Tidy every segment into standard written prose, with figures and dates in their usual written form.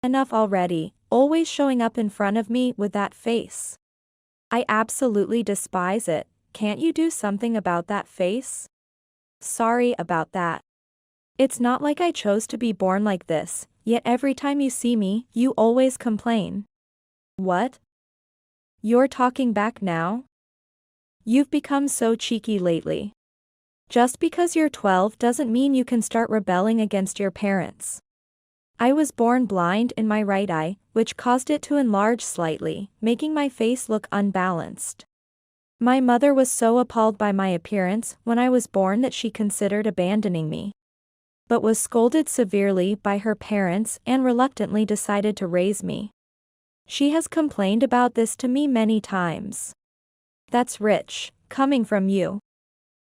Enough already, always showing up in front of me with that face. I absolutely despise it. Can't you do something about that face? Sorry about that. It's not like I chose to be born like this, yet every time you see me, you always complain. What? You're talking back now? You've become so cheeky lately. Just because you're 12 doesn't mean you can start rebelling against your parents. I was born blind in my right eye, which caused it to enlarge slightly, making my face look unbalanced. My mother was so appalled by my appearance when I was born that she considered abandoning me, but was scolded severely by her parents and reluctantly decided to raise me. She has complained about this to me many times. That's rich, coming from you,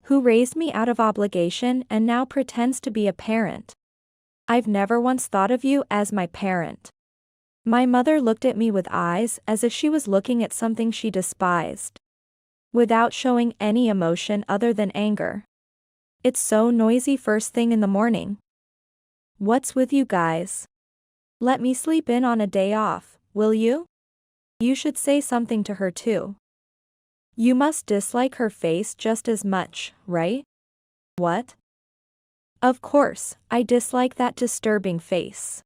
who raised me out of obligation and now pretends to be a parent. I've never once thought of you as my parent. My mother looked at me with eyes as if she was looking at something she despised, without showing any emotion other than anger. It's so noisy first thing in the morning. What's with you guys? Let me sleep in on a day off, will you? You should say something to her too. You must dislike her face just as much, right? What? Of course, I dislike that disturbing face.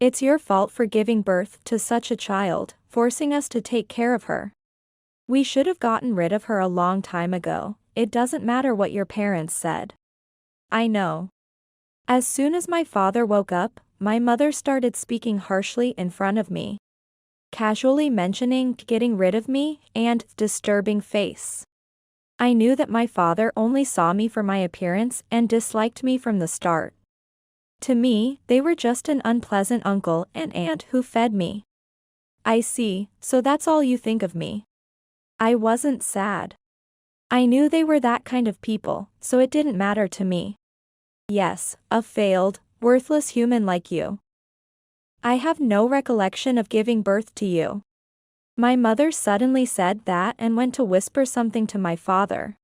It's your fault for giving birth to such a child, forcing us to take care of her. We should have gotten rid of her a long time ago. It doesn't matter what your parents said. I know. As soon as my father woke up, my mother started speaking harshly in front of me, casually mentioning getting rid of me and disturbing face. I knew that my father only saw me for my appearance and disliked me from the start. To me, they were just an unpleasant uncle and aunt who fed me. I see, so that's all you think of me. I wasn't sad. I knew they were that kind of people, so it didn't matter to me. Yes, a failed, worthless human like you. I have no recollection of giving birth to you. My mother suddenly said that and went to whisper something to my father.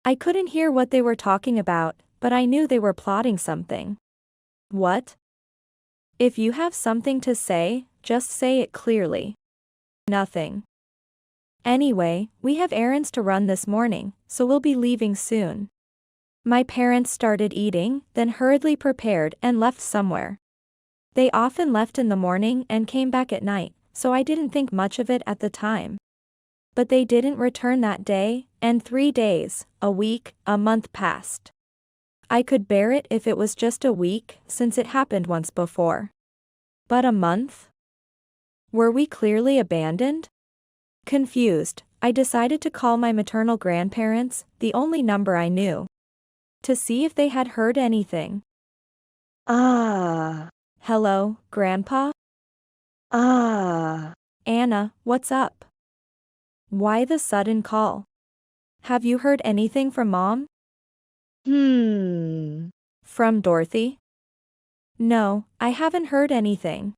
I couldn't hear what they were talking about, but I knew they were plotting something. What? If you have something to say, just say it clearly. Nothing. Anyway, we have errands to run this morning, so we'll be leaving soon. My parents started eating, then hurriedly prepared and left somewhere. They often left in the morning and came back at night, so I didn't think much of it at the time. But they didn't return that day, and 3 days, a week, a month passed. I could bear it if it was just a week, since it happened once before. But a month? Were we clearly abandoned? Confused, I decided to call my maternal grandparents, the only number I knew, to see if they had heard anything. Hello, Grandpa? Anna, what's up? Why the sudden call? Have you heard anything from Mom? From Dorothy? No, I haven't heard anything.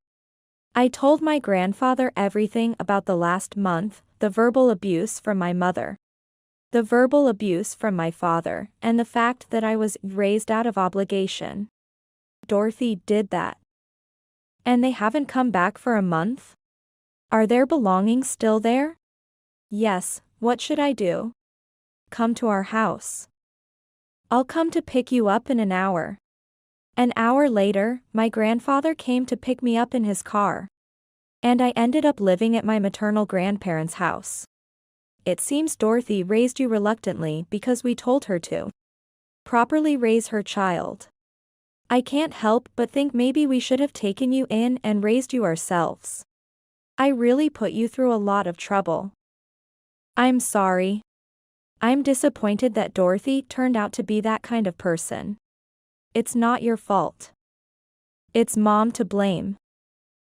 I told my grandfather everything about the last month, the verbal abuse from my mother, the verbal abuse from my father, and the fact that I was raised out of obligation. Dorothy did that. And they haven't come back for a month? Are their belongings still there? Yes, what should I do? Come to our house. I'll come to pick you up in an hour. An hour later, my grandfather came to pick me up in his car. And I ended up living at my maternal grandparents' house. It seems Dorothy raised you reluctantly because we told her to properly raise her child. I can't help but think maybe we should have taken you in and raised you ourselves. I really put you through a lot of trouble. I'm sorry. I'm disappointed that Dorothy turned out to be that kind of person. It's not your fault. It's Mom to blame.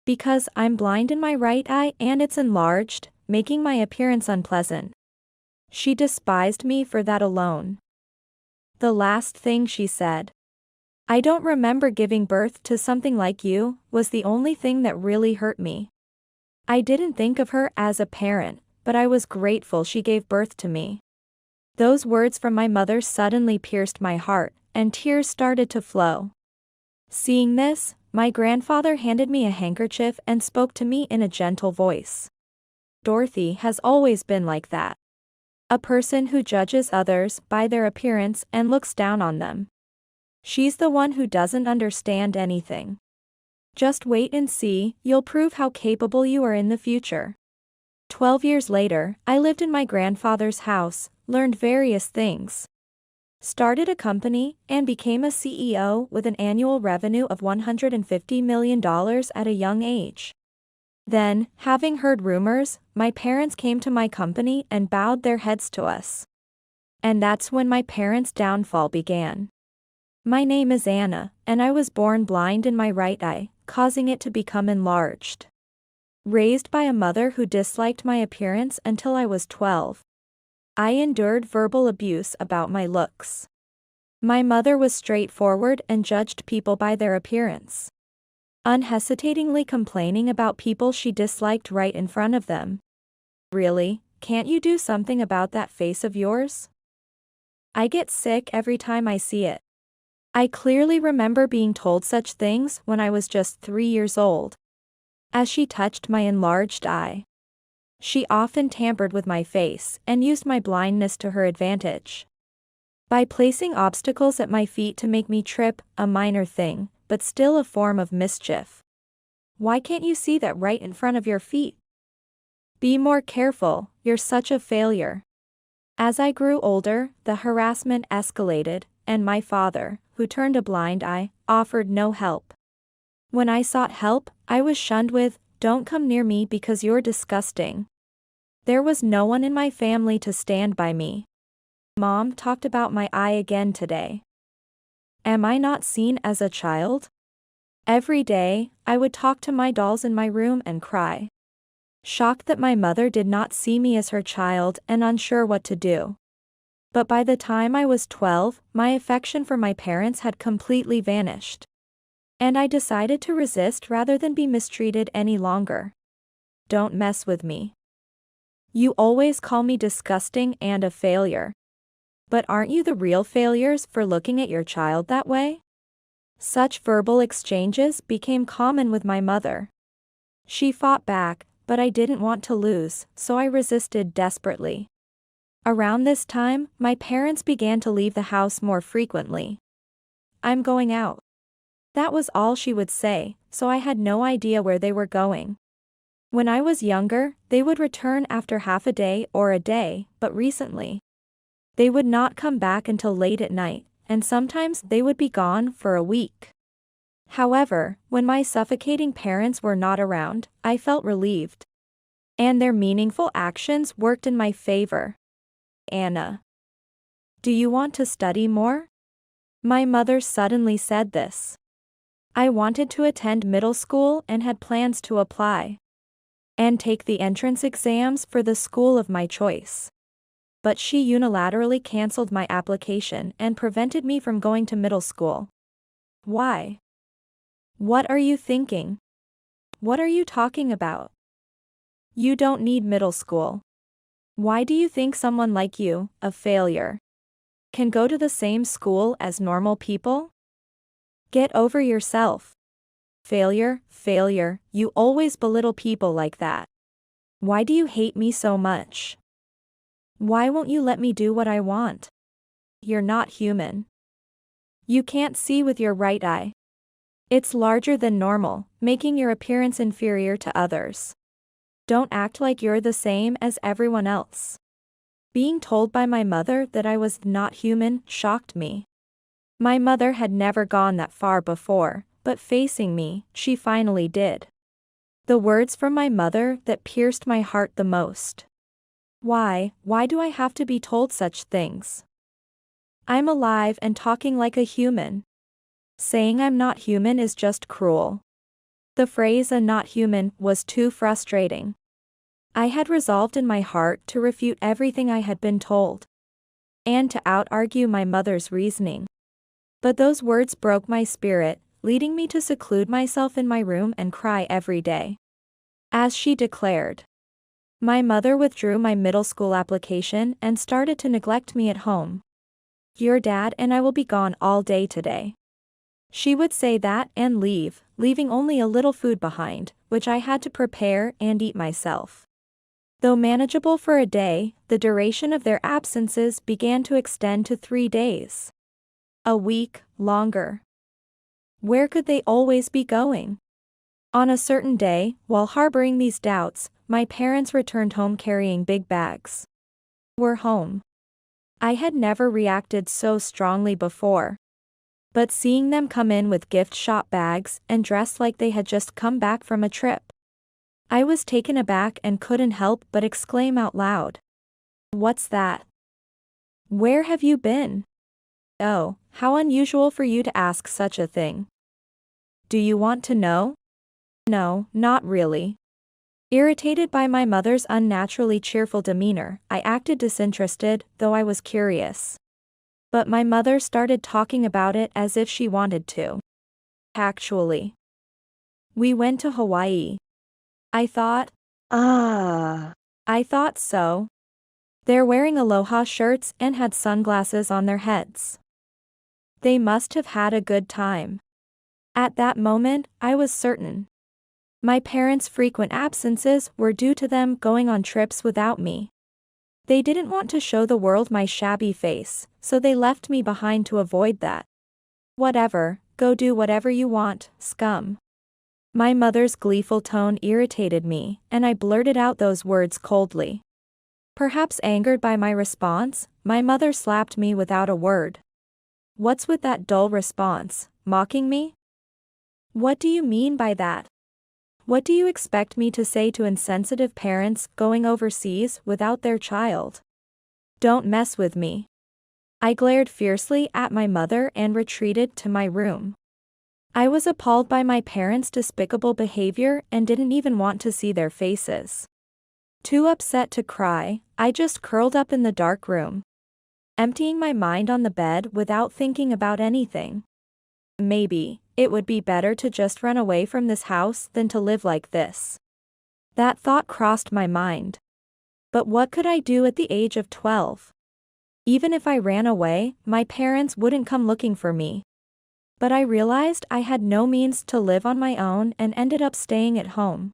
Because I'm blind in my right eye and it's enlarged, making my appearance unpleasant. She despised me for that alone. The last thing she said, "I don't remember giving birth to something like you," was the only thing that really hurt me. I didn't think of her as a parent, but I was grateful she gave birth to me. Those words from my mother suddenly pierced my heart, and tears started to flow. Seeing this, my grandfather handed me a handkerchief and spoke to me in a gentle voice. Dorothy has always been like that. A person who judges others by their appearance and looks down on them. She's the one who doesn't understand anything. Just wait and see, you'll prove how capable you are in the future. 12 years later, I lived in my grandfather's house, learned various things. Started a company, and became a CEO with an annual revenue of $150 million at a young age. Then, having heard rumors, my parents came to my company and bowed their heads to us. And that's when my parents' downfall began. My name is Anna, and I was born blind in my right eye, causing it to become enlarged. Raised by a mother who disliked my appearance until I was 12. I endured verbal abuse about my looks. My mother was straightforward and judged people by their appearance, unhesitatingly complaining about people she disliked right in front of them. Really, can't you do something about that face of yours? I get sick every time I see it. I clearly remember being told such things when I was just 3 years old. As she touched my enlarged eye, she often tampered with my face and used my blindness to her advantage. By placing obstacles at my feet to make me trip, a minor thing, but still a form of mischief. Why can't you see that right in front of your feet? Be more careful, you're such a failure. As I grew older, the harassment escalated, and my father, who turned a blind eye, offered no help. When I sought help, I was shunned with, "Don't come near me because you're disgusting." There was no one in my family to stand by me. Mom talked about my eye again today. Am I not seen as a child? Every day, I would talk to my dolls in my room and cry. Shocked that my mother did not see me as her child and unsure what to do. But by the time I was 12, my affection for my parents had completely vanished. And I decided to resist rather than be mistreated any longer. Don't mess with me. You always call me disgusting and a failure. But aren't you the real failures for looking at your child that way? Such verbal exchanges became common with my mother. She fought back, but I didn't want to lose, so I resisted desperately. Around this time, my parents began to leave the house more frequently. "I'm going out." That was all she would say, so I had no idea where they were going. When I was younger, they would return after half a day or a day, but recently, they would not come back until late at night, and sometimes they would be gone for a week. However, when my suffocating parents were not around, I felt relieved. And their meaningful actions worked in my favor. Anna, do you want to study more? My mother suddenly said this. I wanted to attend middle school and had plans to apply and take the entrance exams for the school of my choice. But she unilaterally canceled my application and prevented me from going to middle school. Why? What are you thinking? What are you talking about? You don't need middle school. Why do you think someone like you, a failure, can go to the same school as normal people? Get over yourself. Failure, failure, you always belittle people like that. Why do you hate me so much? Why won't you let me do what I want? You're not human. You can't see with your right eye. It's larger than normal, making your appearance inferior to others. Don't act like you're the same as everyone else. Being told by my mother that I was not human shocked me. My mother had never gone that far before, but facing me, she finally did. The words from my mother that pierced my heart the most. Why do I have to be told such things? I'm alive and talking like a human. Saying I'm not human is just cruel. The phrase "I'm not human" was too frustrating. I had resolved in my heart to refute everything I had been told, and to out-argue my mother's reasoning. But those words broke my spirit, leading me to seclude myself in my room and cry every day. As she declared, my mother withdrew my middle school application and started to neglect me at home. Your dad and I will be gone all day today. She would say that and leave, leaving only a little food behind, which I had to prepare and eat myself. Though manageable for a day, the duration of their absences began to extend to 3 days. A week, longer. Where could they always be going? On a certain day, while harboring these doubts, my parents returned home carrying big bags. We're home. I had never reacted so strongly before. But seeing them come in with gift shop bags and dressed like they had just come back from a trip, I was taken aback and couldn't help but exclaim out loud. What's that? Where have you been? Oh, how unusual for you to ask such a thing. Do you want to know? No, not really. Irritated by my mother's unnaturally cheerful demeanor, I acted disinterested, though I was curious. But my mother started talking about it as if she wanted to. Actually, we went to Hawaii. I thought, I thought so. They're wearing aloha shirts and had sunglasses on their heads. They must have had a good time. At that moment, I was certain. My parents' frequent absences were due to them going on trips without me. They didn't want to show the world my shabby face, so they left me behind to avoid that. Whatever, go do whatever you want, scum. My mother's gleeful tone irritated me, and I blurted out those words coldly. Perhaps angered by my response, my mother slapped me without a word. What's with that dull response, mocking me? What do you mean by that? What do you expect me to say to insensitive parents going overseas without their child? Don't mess with me. I glared fiercely at my mother and retreated to my room. I was appalled by my parents' despicable behavior and didn't even want to see their faces. Too upset to cry, I just curled up in the dark room, emptying my mind on the bed without thinking about anything. Maybe it would be better to just run away from this house than to live like this. That thought crossed my mind. But what could I do at the age of 12? Even if I ran away, my parents wouldn't come looking for me. But I realized I had no means to live on my own and ended up staying at home.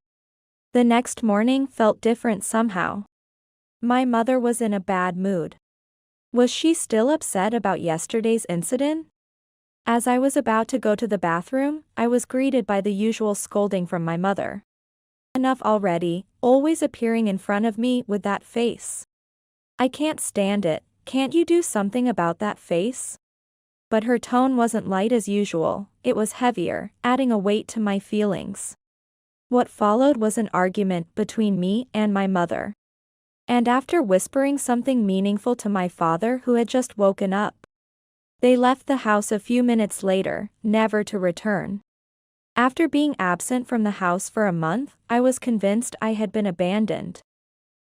The next morning felt different somehow. My mother was in a bad mood. Was she still upset about yesterday's incident? As I was about to go to the bathroom, I was greeted by the usual scolding from my mother. Enough already, always appearing in front of me with that face. I can't stand it, can't you do something about that face? But her tone wasn't light as usual, it was heavier, adding a weight to my feelings. What followed was an argument between me and my mother. And after whispering something meaningful to my father who had just woken up, they left the house a few minutes later, never to return. After being absent from the house for a month, I was convinced I had been abandoned.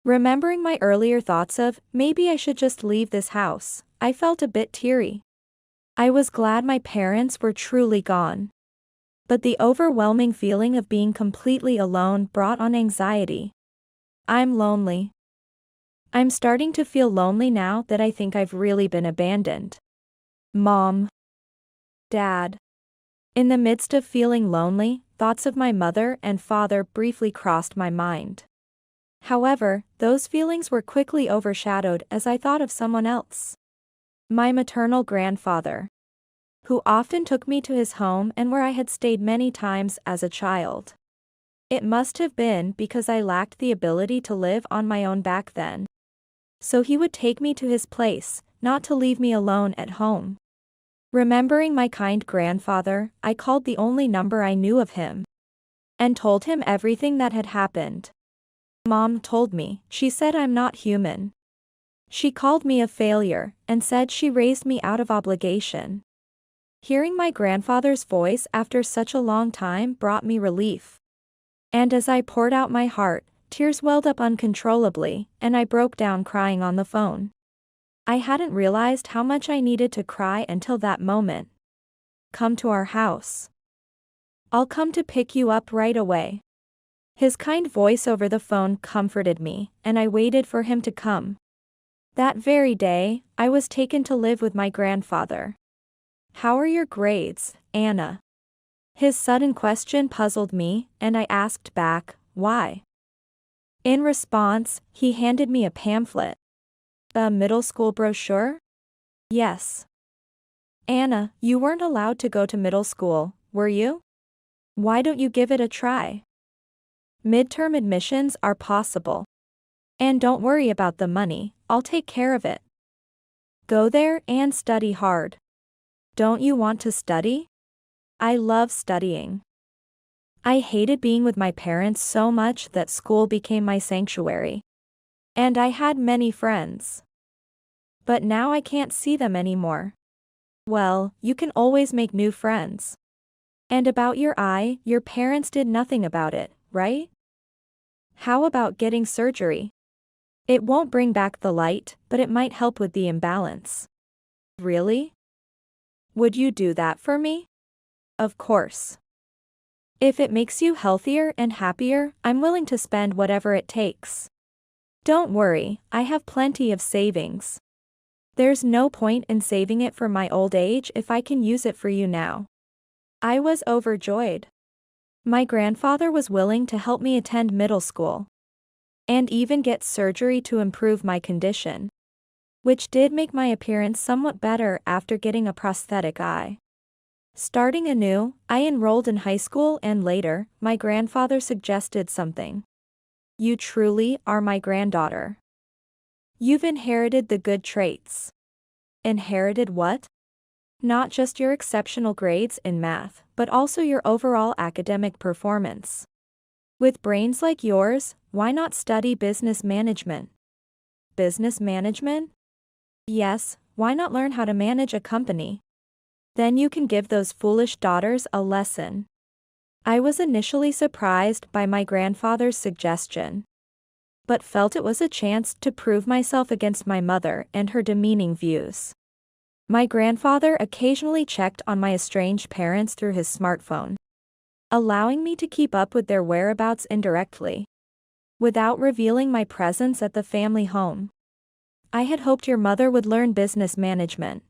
Remembering my earlier thoughts of, maybe I should just leave this house, I felt a bit teary. I was glad my parents were truly gone. But the overwhelming feeling of being completely alone brought on anxiety. I'm lonely. I'm starting to feel lonely now that I think I've really been abandoned. Mom. Dad. In the midst of feeling lonely, thoughts of my mother and father briefly crossed my mind. However, those feelings were quickly overshadowed as I thought of someone else. My maternal grandfather, who often took me to his home and where I had stayed many times as a child. It must have been because I lacked the ability to live on my own back then. So he would take me to his place, not to leave me alone at home. Remembering my kind grandfather, I called the only number I knew of him and told him everything that had happened. Mom told me, she said I'm not human. She called me a failure and said she raised me out of obligation. Hearing my grandfather's voice after such a long time brought me relief. And as I poured out my heart, tears welled up uncontrollably, and I broke down crying on the phone. I hadn't realized how much I needed to cry until that moment. Come to our house. I'll come to pick you up right away. His kind voice over the phone comforted me, and I waited for him to come. That very day, I was taken to live with my grandfather. How are your grades, Anna? His sudden question puzzled me, and I asked back, why? In response, he handed me a pamphlet. A middle school brochure? Yes. Anna, you weren't allowed to go to middle school, were you? Why don't you give it a try? Midterm admissions are possible. And don't worry about the money, I'll take care of it. Go there and study hard. Don't you want to study? I love studying. I hated being with my parents so much that school became my sanctuary. And I had many friends. But now I can't see them anymore. Well, you can always make new friends. And about your eye, your parents did nothing about it, right? How about getting surgery? It won't bring back the light, but it might help with the imbalance. Really? Would you do that for me? Of course. If it makes you healthier and happier, I'm willing to spend whatever it takes. Don't worry, I have plenty of savings. There's no point in saving it for my old age if I can use it for you now. I was overjoyed. My grandfather was willing to help me attend middle school. And even get surgery to improve my condition. Which did make my appearance somewhat better after getting a prosthetic eye. Starting anew, I enrolled in high school and later, my grandfather suggested something. You truly are my granddaughter. You've inherited the good traits. Inherited what? Not just your exceptional grades in math, but also your overall academic performance. With brains like yours, why not study business management? Business management? Yes, why not learn how to manage a company? Then you can give those foolish daughters a lesson. I was initially surprised by my grandfather's suggestion, but felt it was a chance to prove myself against my mother and her demeaning views. My grandfather occasionally checked on my estranged parents through his smartphone, allowing me to keep up with their whereabouts indirectly, without revealing my presence at the family home. I had hoped your mother would learn business management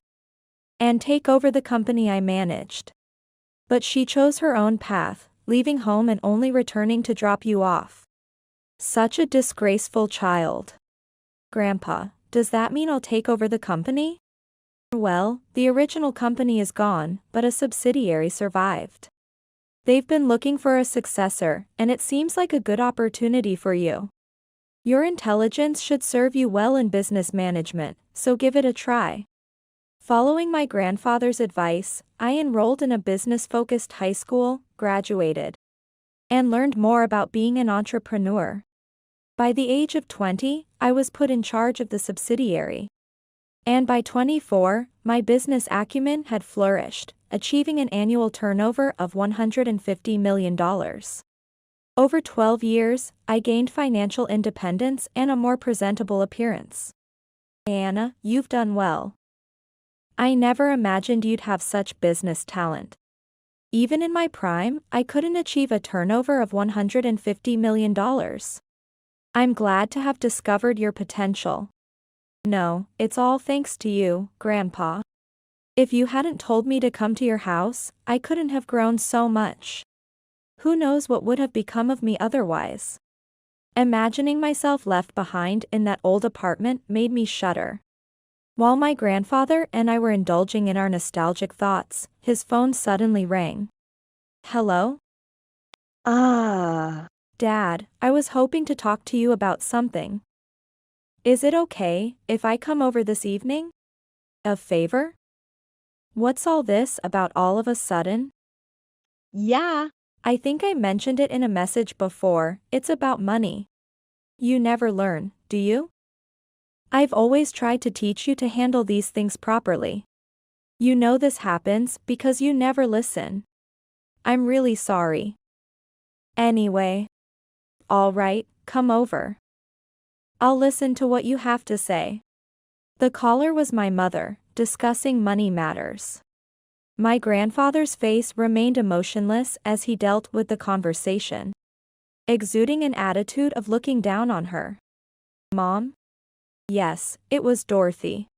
and take over the company I managed. But she chose her own path, leaving home and only returning to drop you off. Such a disgraceful child. Grandpa, does that mean I'll take over the company? Well, the original company is gone, but a subsidiary survived. They've been looking for a successor, and it seems like a good opportunity for you. Your intelligence should serve you well in business management, so give it a try. Following my grandfather's advice, I enrolled in a business-focused high school, graduated, and learned more about being an entrepreneur. By the age of 20, I was put in charge of the subsidiary. And by 24, my business acumen had flourished, achieving an annual turnover of $150 million. Over 12 years, I gained financial independence and a more presentable appearance. Anna, you've done well. I never imagined you'd have such business talent. Even in my prime, I couldn't achieve a turnover of $150 million. I'm glad to have discovered your potential. No, it's all thanks to you, Grandpa. If you hadn't told me to come to your house, I couldn't have grown so much. Who knows what would have become of me otherwise? Imagining myself left behind in that old apartment made me shudder. While my grandfather and I were indulging in our nostalgic thoughts, his phone suddenly rang. Hello? Dad, I was hoping to talk to you about something. Is it okay if I come over this evening? A favor? What's all this about all of a sudden? Yeah, I think I mentioned it in a message before, it's about money. You never learn, do you? I've always tried to teach you to handle these things properly. You know this happens because you never listen. I'm really sorry. Anyway. All right, come over. I'll listen to what you have to say. The caller was my mother, discussing money matters. My grandfather's face remained emotionless as he dealt with the conversation, exuding an attitude of looking down on her. Mom? Yes, it was Dorothy.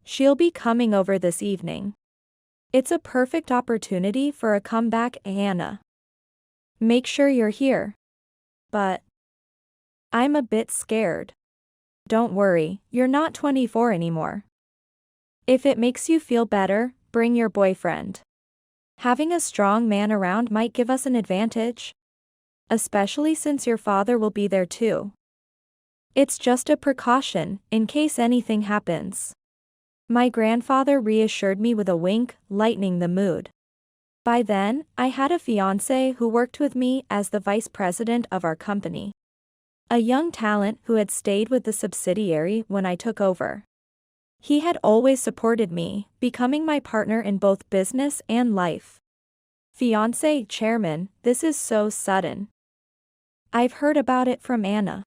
She'll be coming over this evening. It's a perfect opportunity for a comeback, Anna. Make sure you're here. But I'm a bit scared. Don't worry, you're not 24 anymore. If it makes you feel better, bring your boyfriend. Having a strong man around might give us an advantage. Especially since your father will be there too. It's just a precaution, in case anything happens. My grandfather reassured me with a wink, lightening the mood. By then, I had a fiancé who worked with me as the vice president of our company. A young talent who had stayed with the subsidiary when I took over. He had always supported me, becoming my partner in both business and life. Fiancé, chairman, this is so sudden. I've heard about it from Anna.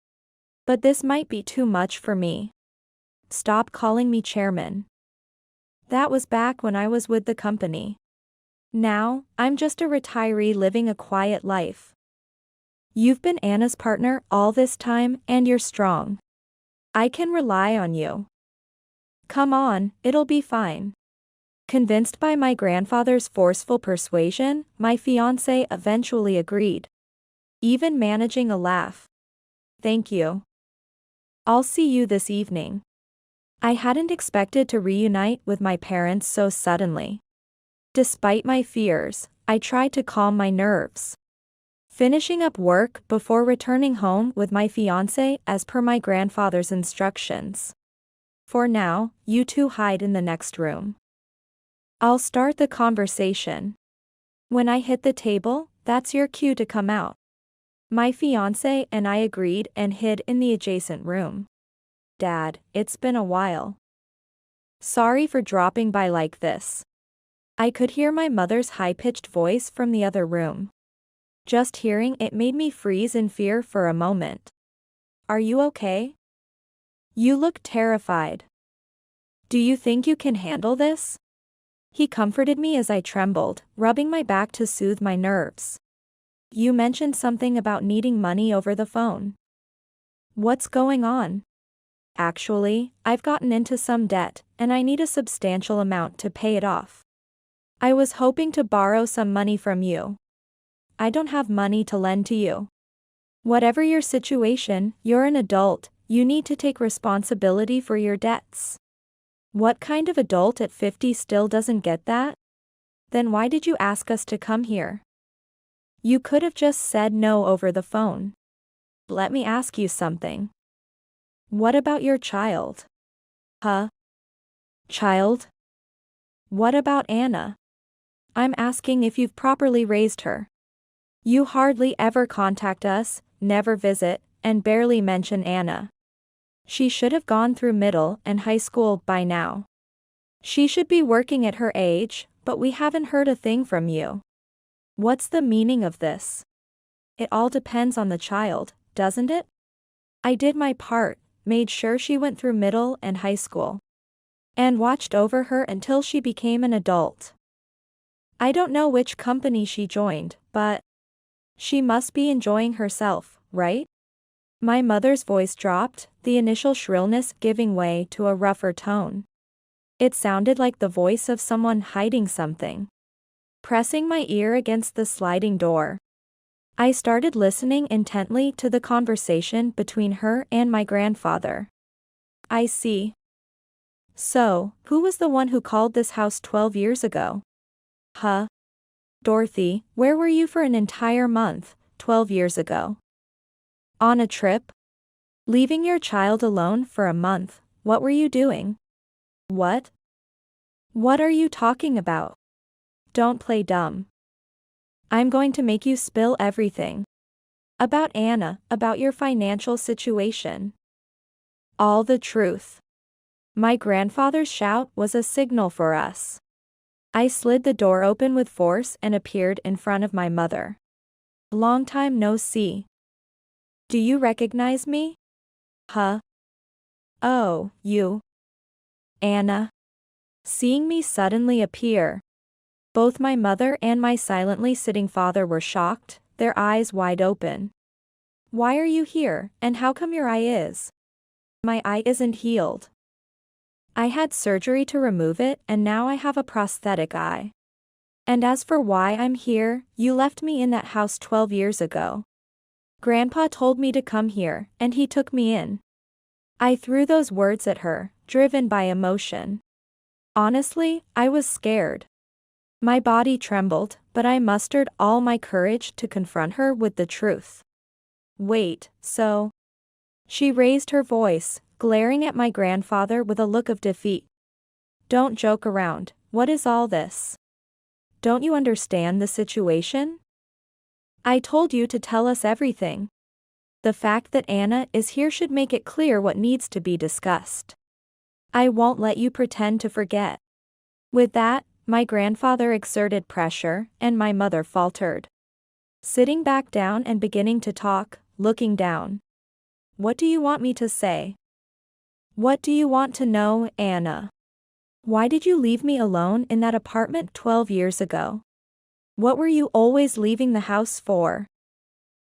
But this might be too much for me. Stop calling me chairman. That was back when I was with the company. Now, I'm just a retiree living a quiet life. You've been Anna's partner all this time and you're strong. I can rely on you. Come on, it'll be fine. Convinced by my grandfather's forceful persuasion, my fiancé eventually agreed. Even managing a laugh. Thank you. I'll see you this evening. I hadn't expected to reunite with my parents so suddenly. Despite my fears, I tried to calm my nerves. Finishing up work before returning home with my fiancé as per my grandfather's instructions. For now, you two hide in the next room. I'll start the conversation. When I hit the table, that's your cue to come out. My fiancé and I agreed and hid in the adjacent room. Dad, it's been a while. Sorry for dropping by like this. I could hear my mother's high-pitched voice from the other room. Just hearing it made me freeze in fear for a moment. Are you okay? You look terrified. Do you think you can handle this? He comforted me as I trembled, rubbing my back to soothe my nerves. You mentioned something about needing money over the phone. What's going on? Actually, I've gotten into some debt, and I need a substantial amount to pay it off. I was hoping to borrow some money from you. I don't have money to lend to you. Whatever your situation, you're an adult, you need to take responsibility for your debts. What kind of adult at 50 still doesn't get that? Then why did you ask us to come here? You could have just said no over the phone. Let me ask you something. What about your child? Huh? Child? What about Anna? I'm asking if you've properly raised her. You hardly ever contact us, never visit, and barely mention Anna. She should have gone through middle and high school by now. She should be working at her age, but we haven't heard a thing from you. What's the meaning of this? It all depends on the child, doesn't it? I did my part, made sure she went through middle and high school. And watched over her until she became an adult. I don't know which company she joined, but she must be enjoying herself, right? My mother's voice dropped, the initial shrillness giving way to a rougher tone. It sounded like the voice of someone hiding something. Pressing my ear against the sliding door, I started listening intently to the conversation between her and my grandfather. I see. So, who was the one who called this house 12 years ago? Huh? Dorothy, where were you for an entire month, 12 years ago? On a trip? Leaving your child alone for a month, what were you doing? What? What are you talking about? Don't play dumb. I'm going to make you spill everything. About Anna, about your financial situation. All the truth. My grandfather's shout was a signal for us. I slid the door open with force and appeared in front of my mother. Long time no see. Do you recognize me? Huh? Oh, you. Anna. Seeing me suddenly appear. Both my mother and my silently sitting father were shocked, their eyes wide open. Why are you here, and how come your eye is? My eye isn't healed. I had surgery to remove it and now I have a prosthetic eye. And as for why I'm here, you left me in that house 12 years ago. Grandpa told me to come here, and he took me in. I threw those words at her, driven by emotion. Honestly, I was scared. My body trembled, but I mustered all my courage to confront her with the truth. Wait, so? She raised her voice, glaring at my grandfather with a look of defeat. Don't joke around, what is all this? Don't you understand the situation? I told you to tell us everything. The fact that Anna is here should make it clear what needs to be discussed. I won't let you pretend to forget. With that, my grandfather exerted pressure, and my mother faltered. Sitting back down and beginning to talk, looking down. What do you want me to say? What do you want to know, Anna? Why did you leave me alone in that apartment 12 years ago? What were you always leaving the house for?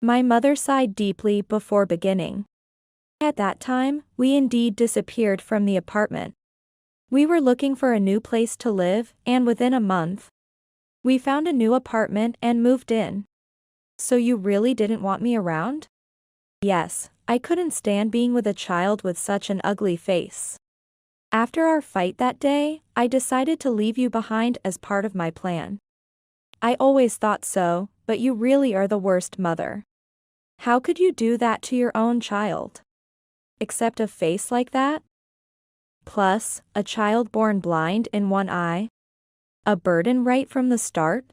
My mother sighed deeply before beginning. At that time, we indeed disappeared from the apartment. We were looking for a new place to live, and within a month, we found a new apartment and moved in. So you really didn't want me around? Yes, I couldn't stand being with a child with such an ugly face. After our fight that day, I decided to leave you behind as part of my plan. I always thought so, but you really are the worst mother. How could you do that to your own child? Accept a face like that? Plus, a child born blind in one eye? A burden right from the start?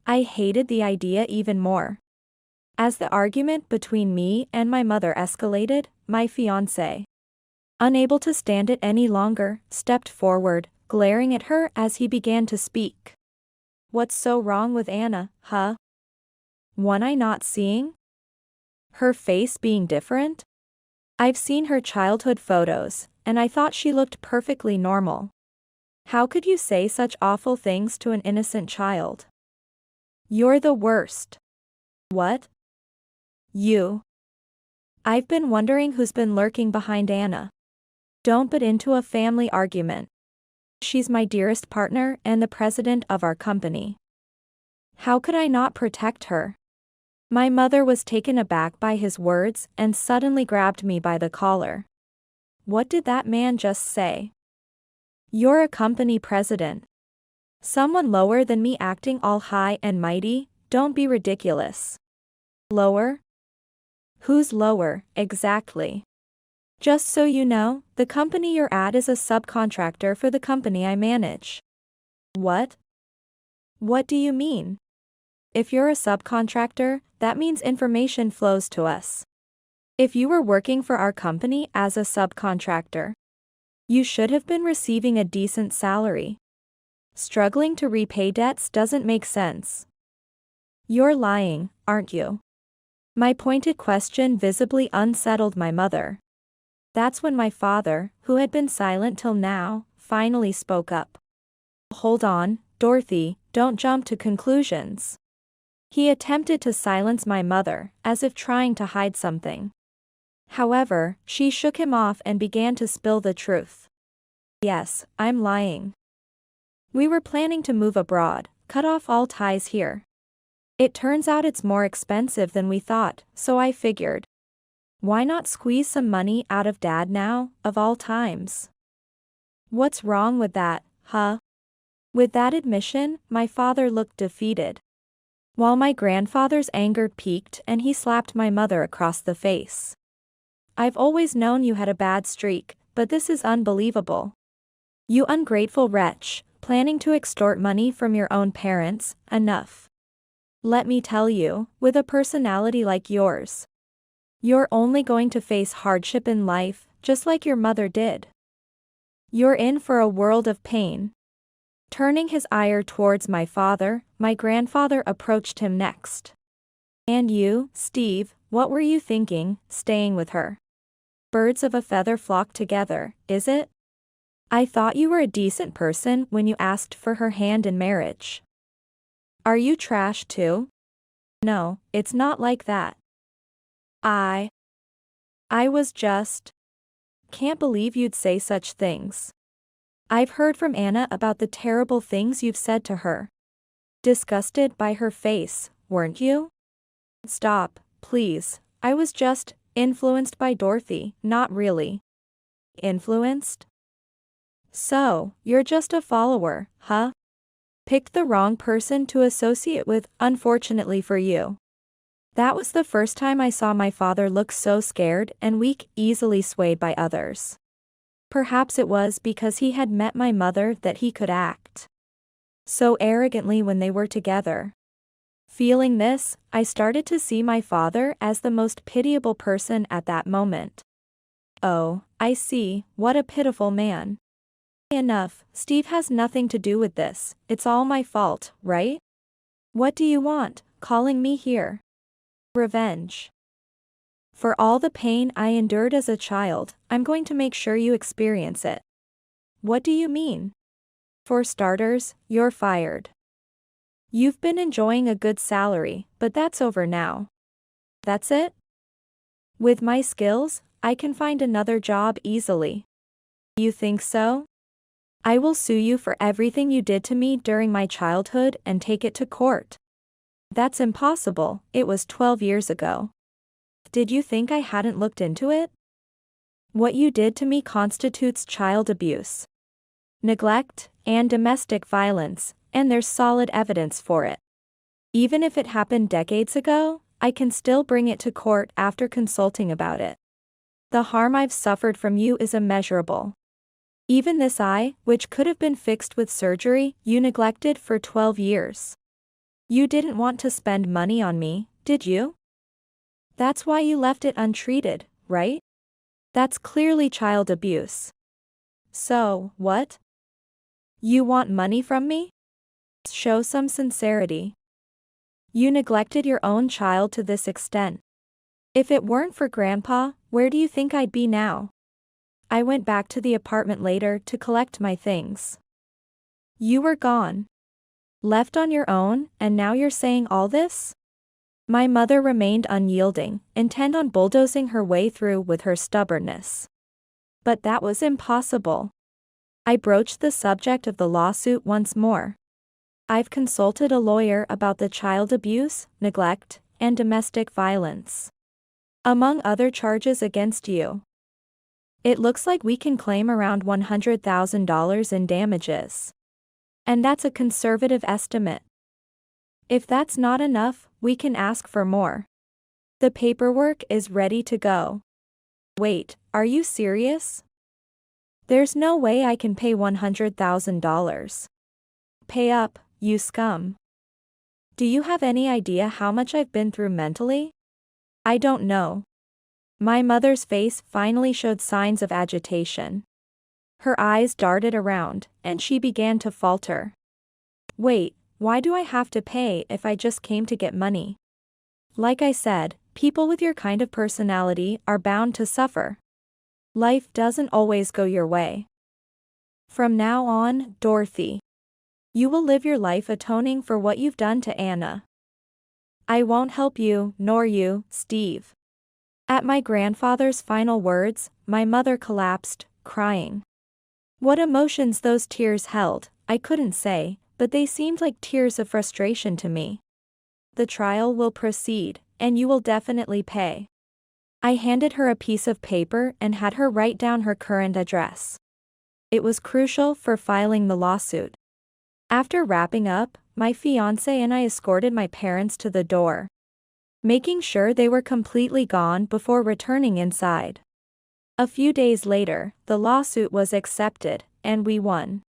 I hated the idea even more. As the argument between me and my mother escalated, my fiancé, unable to stand it any longer, stepped forward, glaring at her as he began to speak. What's so wrong with Anna, huh? One eye not seeing? Her face being different? I've seen her childhood photos, and I thought she looked perfectly normal. How could you say such awful things to an innocent child? You're the worst. What? You. I've been wondering who's been lurking behind Anna. Don't butt into a family argument. She's my dearest partner and the president of our company. How could I not protect her? My mother was taken aback by his words and suddenly grabbed me by the collar. What did that man just say? You're a company president. Someone lower than me acting all high and mighty, don't be ridiculous. Lower? Who's lower, exactly? Just so you know, the company you're at is a subcontractor for the company I manage. What? What do you mean? If you're a subcontractor, that means information flows to us. If you were working for our company as a subcontractor, you should have been receiving a decent salary. Struggling to repay debts doesn't make sense. You're lying, aren't you? My pointed question visibly unsettled my mother. That's when my father, who had been silent till now, finally spoke up. Hold on, Dorothy, don't jump to conclusions. He attempted to silence my mother, as if trying to hide something. However, she shook him off and began to spill the truth. Yes, I'm lying. We were planning to move abroad, cut off all ties here. It turns out it's more expensive than we thought, so I figured, why not squeeze some money out of Dad now, of all times? What's wrong with that, huh? With that admission, my father looked defeated, while my grandfather's anger peaked and he slapped my mother across the face. I've always known you had a bad streak, but this is unbelievable. You ungrateful wretch, planning to extort money from your own parents, enough. Let me tell you, with a personality like yours, you're only going to face hardship in life, just like your mother did. You're in for a world of pain. Turning his ire towards my father, my grandfather approached him next. And you, Steve, what were you thinking, staying with her? Birds of a feather flock together, is it? I thought you were a decent person when you asked for her hand in marriage. Are you trash too? No, it's not like that. I was just Can't believe you'd say such things. I've heard from Anna about the terrible things you've said to her. Disgusted by her face, weren't you? Stop, please. I was just influenced by Dorothy, not really. Influenced? So, you're just a follower, huh? Picked the wrong person to associate with, unfortunately for you. That was the first time I saw my father look so scared and weak, easily swayed by others. Perhaps it was because he had met my mother that he could act so arrogantly when they were together. Feeling this, I started to see my father as the most pitiable person at that moment. Oh, I see, what a pitiful man. Enough, Steve has nothing to do with this, it's all my fault, right? What do you want, calling me here? Revenge. For all the pain I endured as a child, I'm going to make sure you experience it. What do you mean? For starters, you're fired. You've been enjoying a good salary, but that's over now. That's it? With my skills, I can find another job easily. You think so? I will sue you for everything you did to me during my childhood and take it to court. That's impossible, it was 12 years ago. Did you think I hadn't looked into it? What you did to me constitutes child abuse, neglect, and domestic violence, and there's solid evidence for it. Even if it happened decades ago, I can still bring it to court after consulting about it. The harm I've suffered from you is immeasurable. Even this eye, which could have been fixed with surgery, you neglected for 12 years. You didn't want to spend money on me, did you? That's why you left it untreated, right? That's clearly child abuse. So, what? You want money from me? Show some sincerity. You neglected your own child to this extent. If it weren't for Grandpa, where do you think I'd be now? I went back to the apartment later to collect my things. You were gone. Left on your own, and now you're saying all this? My mother remained unyielding, intent on bulldozing her way through with her stubbornness. But that was impossible. I broached the subject of the lawsuit once more. I've consulted a lawyer about the child abuse, neglect, and domestic violence, among other charges against you. It looks like we can claim around $100,000 in damages. And that's a conservative estimate. If that's not enough, we can ask for more. The paperwork is ready to go. Wait, are you serious? There's no way I can pay $100,000. Pay up, you scum. Do you have any idea how much I've been through mentally? I don't know. My mother's face finally showed signs of agitation. Her eyes darted around, and she began to falter. Wait, why do I have to pay if I just came to get money? Like I said, people with your kind of personality are bound to suffer. Life doesn't always go your way. From now on, Dorothy, you will live your life atoning for what you've done to Anna. I won't help you, nor you, Steve. At my grandfather's final words, my mother collapsed, crying. What emotions those tears held, I couldn't say, but they seemed like tears of frustration to me. The trial will proceed, and you will definitely pay. I handed her a piece of paper and had her write down her current address. It was crucial for filing the lawsuit. After wrapping up, my fiancé and I escorted my parents to the door, making sure they were completely gone before returning inside. A few days later, the lawsuit was accepted, and we won.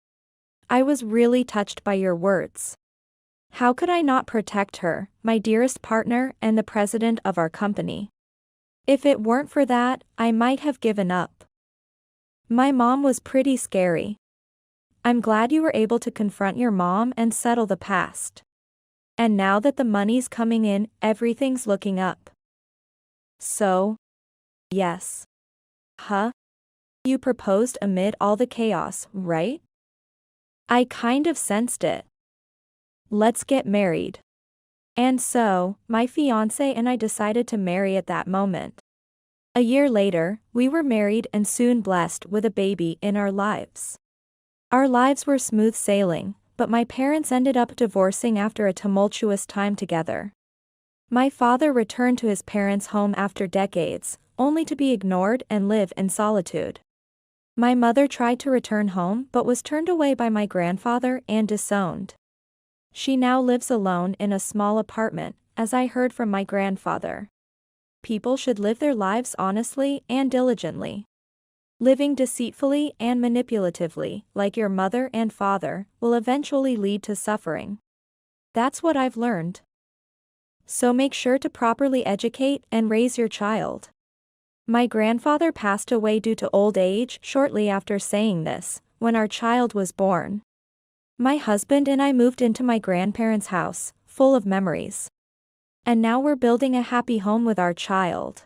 I was really touched by your words. How could I not protect her, my dearest partner and the president of our company? If it weren't for that, I might have given up. My mom was pretty scary. I'm glad you were able to confront your mom and settle the past. And now that the money's coming in, everything's looking up. So? Yes. Huh? You proposed amid all the chaos, right? I kind of sensed it. Let's get married. And so, my fiancé and I decided to marry at that moment. A year later, we were married and soon blessed with a baby in our lives. Our lives were smooth sailing, but my parents ended up divorcing after a tumultuous time together. My father returned to his parents' home after decades, only to be ignored and live in solitude. My mother tried to return home but was turned away by my grandfather and disowned. She now lives alone in a small apartment, as I heard from my grandfather. People should live their lives honestly and diligently. Living deceitfully and manipulatively, like your mother and father, will eventually lead to suffering. That's what I've learned. So make sure to properly educate and raise your child. My grandfather passed away due to old age shortly after saying this, when our child was born. My husband and I moved into my grandparents' house, full of memories. And now we're building a happy home with our child.